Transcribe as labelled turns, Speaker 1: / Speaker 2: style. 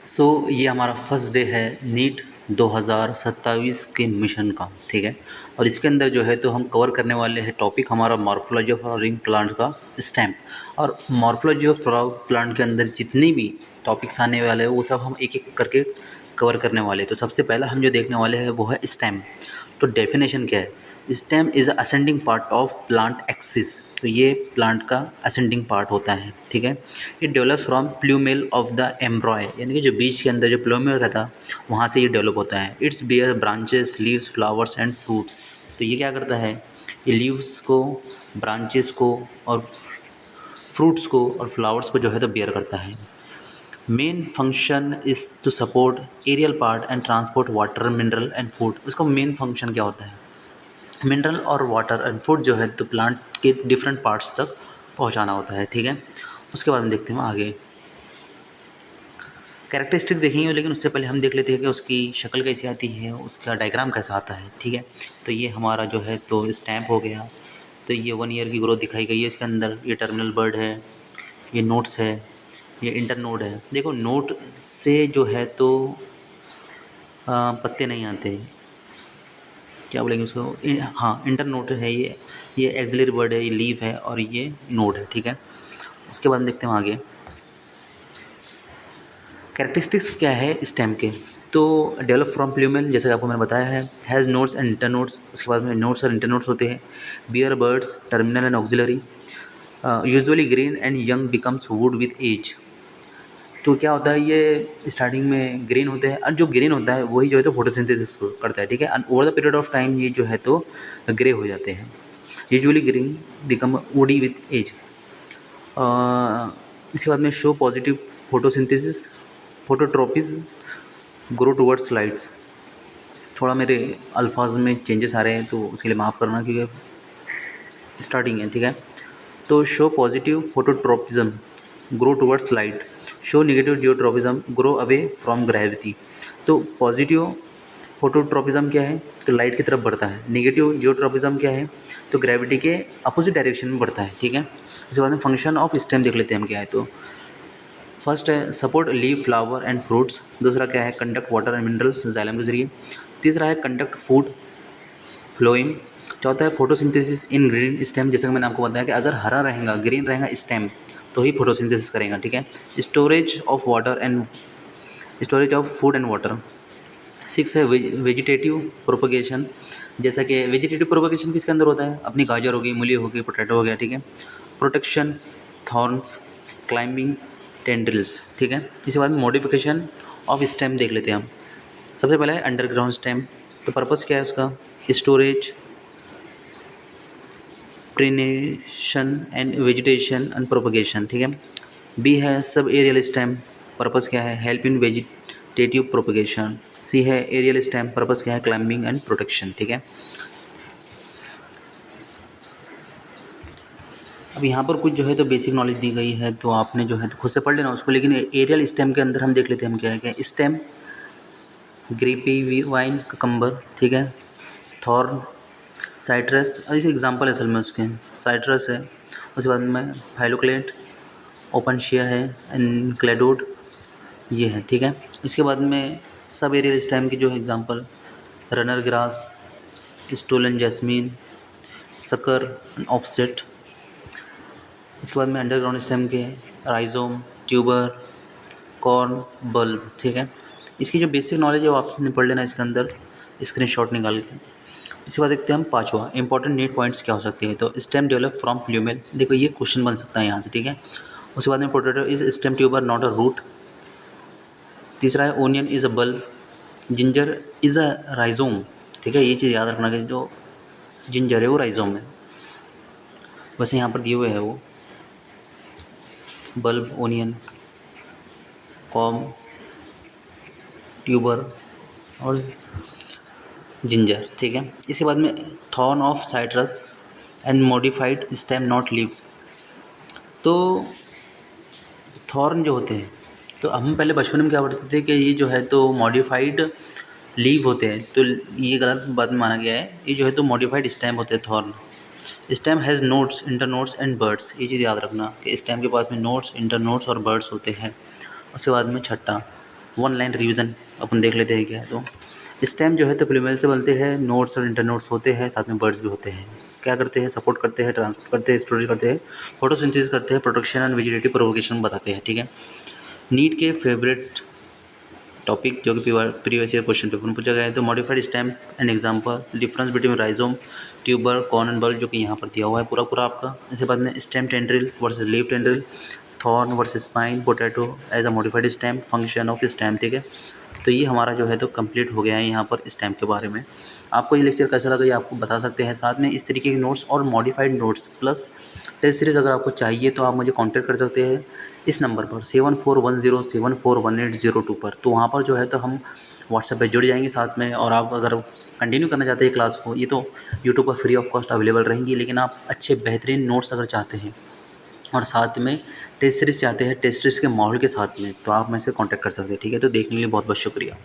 Speaker 1: ये हमारा first day है नीट 2027 के मिशन का, ठीक है। और इसके अंदर जो है तो हम कवर करने वाले हैं टॉपिक हमारा मॉर्फोलॉजी ऑफ फ्लावरिंग प्लांट का स्टेम। और मॉर्फोलॉजी ऑफ फ्लावर प्लांट के अंदर जितनी भी टॉपिक्स आने वाले हैं वो सब हम एक एक करके कवर करने वाले हैं। तो सबसे पहला हम जो देखने वाले हैं वो है स्टेम। तो डेफिनेशन क्या है? Stem is a ascending part of plant axis. तो ये प्लांट का असेंडिंग पार्ट होता है, ठीक है। It develops from plumule of the embryo, यानी कि जो बीज के अंदर जो प्लूमेल रहता है वहाँ से ये डेवलप होता है। It's bear branches, leaves, flowers and fruits. तो ये क्या करता है? ये लीव्स को, ब्रांचेस को और फ्रूट्स को और फ्लावर्स को जो है तो बियर करता है। Main function is to support aerial part and transport water, mineral and food. उसका मेन फंक्शन क्या होता है? मिनरल और वाटर एंड फूड जो है तो प्लांट के डिफरेंट पार्ट्स तक पहुंचाना होता है, ठीक है। उसके बाद हम देखते हैं आगे कैरेक्टरिस्टिक देखेंगे, लेकिन उससे पहले हम देख लेते हैं कि उसकी शक्ल कैसी आती है, उसका डायग्राम कैसा आता है, ठीक है। तो ये हमारा जो है तो स्टैम्प हो गया। तो ये 1 ईयर की ग्रोथ दिखाई गई है इसके अंदर। ये टर्मिनल बर्ड है, ये नोट्स है, ये इंटर नोड है। देखो नोट से जो है तो पत्ते नहीं आते, क्या बोलेंगे उसको, हाँ इंटर नोड है ये एक्सिलरी वर्ड है, ये लीफ है और ये नोड है, ठीक है। उसके बाद देखते हैं आगे कैरेक्टरिस्टिक्स क्या है स्टेम के। तो डेवलप फ्रॉम प्लूमेल, जैसे आपको मैंने बताया है, has nodes and inter nodes. उसके बाद में नोड्स और इंटर नोड्स होते हैं। Bear buds, terminal and axillary, usually green and young becomes wood with age. तो क्या होता है, ये स्टार्टिंग में ग्रीन होते हैं और जो ग्रीन होता है वही जो है तो फोटोसिंथेसिस करता है, ठीक है। And over the period of time ये जो है तो ग्रे हो जाते हैं। Usually green become woody with age. इसके बाद में show positive photosynthesis, phototropism, grow towards lights. थोड़ा मेरे अल्फाज में चेंजेस आ रहे हैं तो उसके लिए माफ़ करना क्योंकि स्टार्टिंग है, ठीक है। तो show positive phototropism, grow towards light. Show negative geotropism, grow away from gravity. तो पॉजिटिव फोटोट्रोपिज्म क्या है? तो लाइट की तरफ बढ़ता है। नेगेटिव जियोट्रोपिज्म क्या है? तो ग्रेविटी के अपोजिट डायरेक्शन में बढ़ता है, ठीक है। उसके बाद में फंक्शन ऑफ स्टेम देख लेते हैं हम क्या है। तो फर्स्ट है support leave, flower and fruits. दूसरा क्या है? Conduct water and minerals xylem के जरिए। तीसरा है कंडक्ट फूड फ्लोइंग। चौथा है फोटोसिंथेसिस इन ग्रीन स्टेम, जैसे कि मैंने आपको बताया कि अगर हरा रहेगा, ग्रीन रहेगा स्टेम तो ही फोटोसिंथेसिस करेगा, ठीक है। Storage of water and storage of food and water. Six है वेजिटेटिव प्रोपगेशन, जैसा कि वेजिटेटिव प्रोपगेशन किसके अंदर होता है? अपनी गाजर हो गई, मूली हो गई, पोटैटो हो गया, ठीक है। प्रोटेक्शन, थॉर्न्स, क्लाइंबिंग, टेंड्रिल्स, ठीक है। इसके बाद मॉडिफिकेशन ऑफ स्टेम देख लेते हैं हम। सबसे पहले है अंडरग्राउंड स्टेम। तो पर्पस क्या है उसका? Storage, perennation and vegetation and propagation, ठीक है। बी है सब एरियल स्टेम। पर्पस क्या है? Help in vegetative propagation. C है एरियल स्टेम। पर्पस क्या है? क्लाइंबिंग एंड प्रोटेक्शन, ठीक है। अब यहाँ पर कुछ जो है तो बेसिक नॉलेज दी गई है, तो आपने जो है तो खुद से पढ़ लेना उसको। लेकिन एरियल स्टेम के अंदर हम देख लेते हैं हम क्या है। क्या स्टेम, ग्रेपी वाइन, ककम्बर, ठीक है। थॉर्न, साइट्रस, और इसे एग्जांपल है असल में उसके। साइट्रस है। उसके बाद में फाइलोक्लेट, ओपनशिया है, एनक्लेडोड, ये है, ठीक है। इसके बाद में सब एरियल स्टेम की जो है example runner grass, stolon jasmine, sucker, offset. इसके बाद में अंडरग्राउंड स्टेम के राइजोम, ट्यूबर, कॉर्न, बल्ब, ठीक है। इसकी जो बेसिक नॉलेज है वो आपने पढ़ लेना इसके अंदर स्क्रीनशॉट निकाल के। इसके बाद देखते हैं हम पाँचवा इंपॉर्टेंट नीड पॉइंट्स क्या हो सकते हैं। तो स्टेम डेवलप फ्रॉम प्लूमेल, देखो ये क्वेश्चन बन सकता है यहाँ से, ठीक है। उसके बाद में potato is stem tuber not a root. तीसरा है onion is a bulb, ginger is a rhizome, ठीक है। ये चीज़ याद रखना कि जो जिंजर है वो राइजोम है। वैसे यहाँ पर दिए हुए है वो बल्ब, ओनियन, कॉम, ट्यूबर और जिंजर, ठीक है। इसके बाद में thorn of citrus and modified stem not leaves. तो थॉर्न जो होते हैं, तो हम पहले बचपन में क्या पढ़ते थे कि ये जो है तो मॉडिफाइड लीव होते हैं, तो ये गलत बात माना गया है। ये जो है तो मॉडिफाइड स्टेम होते हैं thorn. Stem has nodes, inter nodes and birds, ये चीज़ याद रखना कि स्टेम के पास में नोड्स, इंटर नोड्स और बर्ड्स होते हैं। उसके बाद में छठा वन लाइन रिवीजन अपन देख लेते हैं क्या है। तो स्टेम जो है तो प्लूमेल से बनते हैं, नोट्स और इंटरनोट्स होते हैं, साथ में बर्ड्स भी होते हैं। क्या करते हैं, सपोर्ट करते हैं, ट्रांसपोर्ट करते हैं, स्टोरेज करते हैं, फोटोसिंथेसिस करते हैं, प्रोटेक्शन एंड वेजिटेटिव प्रोपोगेशन बताते हैं। ठीक है, नीट के फेवरेट टॉपिक जो कि प्रीवियस ईयर क्वेश्चन पेपर में पूछा गया है, तो modified stem and example, difference between rhizome, tuber, corn and bulb, जो कि यहाँ पर दिया हुआ है पूरा पूरा आपका। इसके बाद में stem tendril versus leaf tendril, thorn versus spine, potato as a modified stem, function of stem. ठीक है, तो ये हमारा जो है तो कंप्लीट हो गया है यहाँ पर स्टेम के बारे में। आपको ये लेक्चर कैसा लगा ये आपको बता सकते हैं। साथ में इस तरीके के नोट्स और modified notes plus test series अगर आपको चाहिए तो आप मुझे कांटेक्ट कर सकते हैं इस नंबर पर 7410741802 पर। तो वहाँ पर जो है तो हम व्हाट्सएप पे जुड़ जाएंगे साथ में। और आप अगर कंटिन्यू करना चाहते हैं क्लास को, ये तो यूट्यूब पर फ्री ऑफ कॉस्ट अवेलेबल रहेंगी, लेकिन आप अच्छे बेहतरीन नोट्स अगर चाहते हैं और साथ में टेस्ट सीरीज़ चाहते हैं टेस्ट सीरीज़ के मॉडल के साथ में, तो आप मुझसे कांटेक्ट कर सकते हैं। ठीक है, तो देखने के लिए बहुत बहुत शुक्रिया।